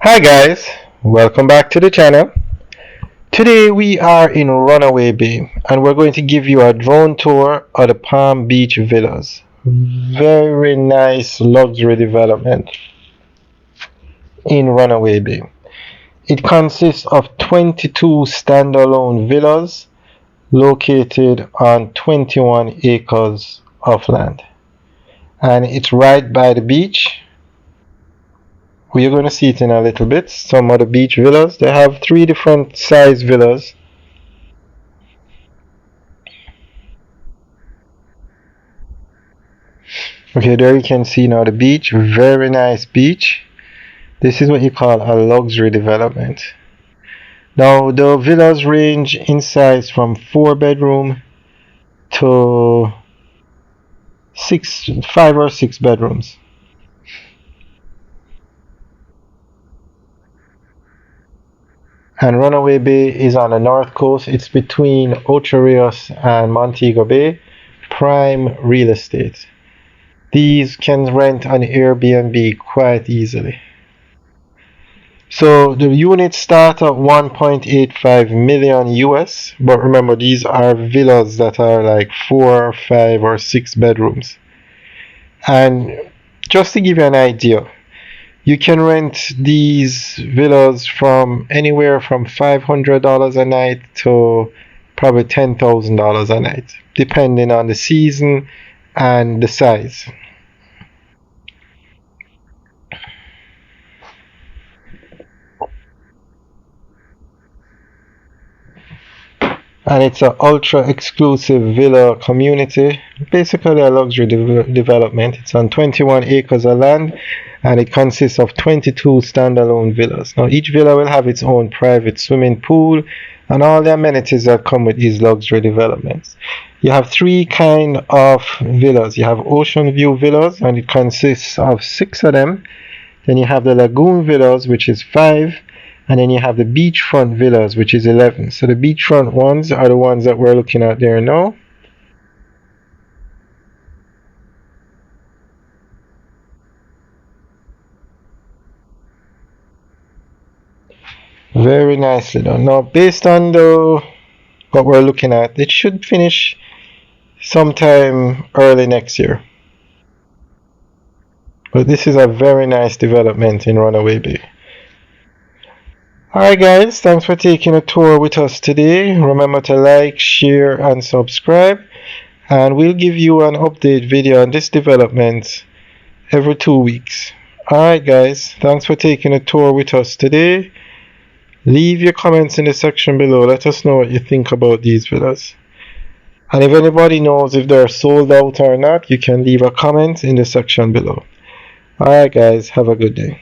Hi guys, welcome back to the channel. Today we are in Runaway Bay and we're going to give you a drone tour of the Palm Beach Villas. Very nice luxury development in Runaway Bay. It consists of 22 standalone villas located on 21 acres of land. And it's right by the beach. We're going to see it in a little bit. Some of the beach villas, they have three different size villas. Okay, there you can see now the beach. Very nice beach. This is what you call a luxury development. Now the villas range in size from 4 bedroom to 5 or 6 bedrooms. And Runaway Bay is on the north coast. It's between Ocho Rios and Montego Bay. Prime real estate. These can rent on Airbnb quite easily. So the units start at 1.85 million US, but remember these are villas that are like 4, 5 or 6 bedrooms. And just to give you an idea, you can rent these villas from anywhere from $500 a night to probably $10,000 a night, depending on the season and the size. And it's an ultra exclusive villa community, basically a luxury development. It's on 21 acres of land and it consists of 22 standalone villas. Now each villa will have its own private swimming pool and all the amenities that come with these luxury developments. You have three kind of villas. You have ocean view villas and it consists of 6 of them. Then you have the lagoon villas, which is 5. And then you have the beachfront villas, which is 11. So the beachfront ones are the ones that we're looking at there now. Very nicely done. Now, based on what we're looking at, it should finish sometime early next year. But this is a very nice development in Runaway Bay. Alright guys, thanks for taking a tour with us today. Remember to like, share and subscribe. And we'll give you an update video on this development every 2 weeks. Alright guys, thanks for taking a tour with us today. Leave your comments in the section below. Let us know what you think about these villas. And if anybody knows if they're sold out or not, you can leave a comment in the section below. Alright guys, have a good day.